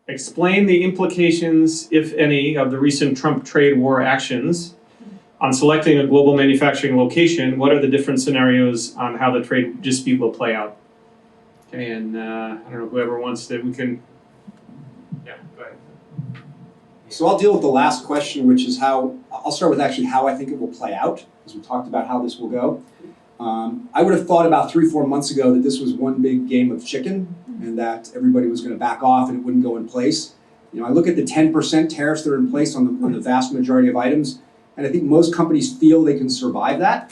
explain the implications, if any, of the recent Trump trade war actions on selecting a global manufacturing location. What are the different scenarios on how the trade dispute will play out? Okay, and I don't know, whoever wants to, we can, yeah, go ahead. So I'll deal with the last question, which is I'll start with actually how I think it will play out, because we talked about how this will go. I would have thought about 3-4 months ago that this was one big game of chicken and that everybody was going to back off and it wouldn't go in place. You know, I look at the 10% tariffs that are in place on the vast majority of items, and I think most companies feel they can survive that.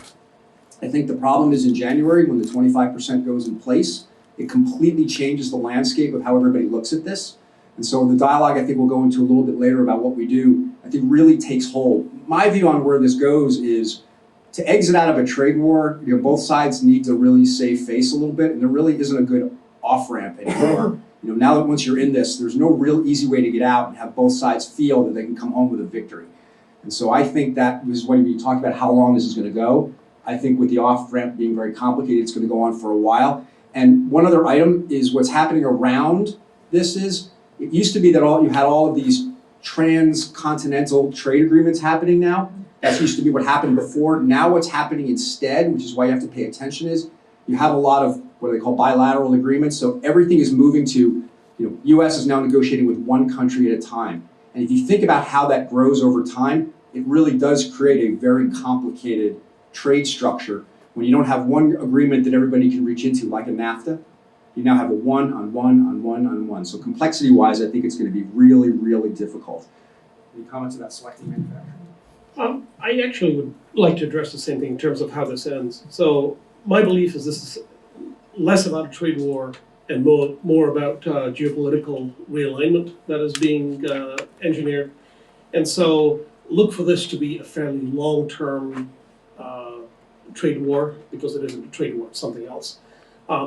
I think the problem is in January when the 25% goes in place, it completely changes the landscape of how everybody looks at this. And so the dialogue I think we'll go into a little bit later about what we do, I think really takes hold. My view on where this goes is to exit out of a trade war, you know, both sides need to really save face a little bit, and there really isn't a good off-ramp anymore. You know, now that once you're in this, there's no real easy way to get out and have both sides feel that they can come home with a victory. And so I think that was when you talk about how long this is going to go. I think with the off-ramp being very complicated, it's going to go on for a while. And one other item is what's happening around this is, it used to be that you had all of these transcontinental trade agreements happening now. That used to be what happened before. Now what's happening instead, which is why you have to pay attention, is you have a lot of what they call bilateral agreements. So everything is moving to, you know, U.S. is now negotiating with one country at a time. And if you think about how that grows over time, it really does create a very complicated trade structure. When you don't have one agreement that everybody can reach into, like a NAFTA, you now have a one on one on one on one. So complexity-wise, I think it's going to be really, really difficult. Any comments about selecting manufacturing? I actually would like to address the same thing in terms of how this ends. So my belief is this is less about a trade war and more about geopolitical realignment that is being engineered. And so look for this to be a fairly long-term trade war, because it isn't a trade war, it's something else.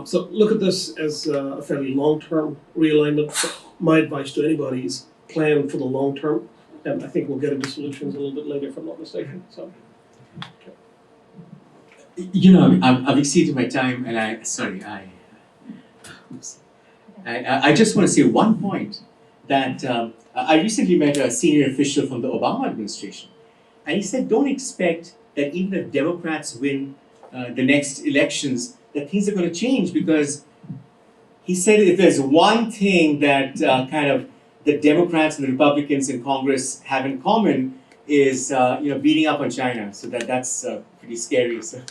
So look at this as a fairly long-term realignment. My advice to anybody is plan for the long term. And I think we'll get into solutions a little bit later, if I'm not mistaken. So, okay. You know, I've exceeded my time, and I just want to say one point that I recently met a senior official from the Obama administration, and he said, don't expect that even if Democrats win the next elections, that things are going to change, because he said if there's one thing that kind of the Democrats and the Republicans in Congress have in common is, you know, beating up on China. So that's pretty scary. So.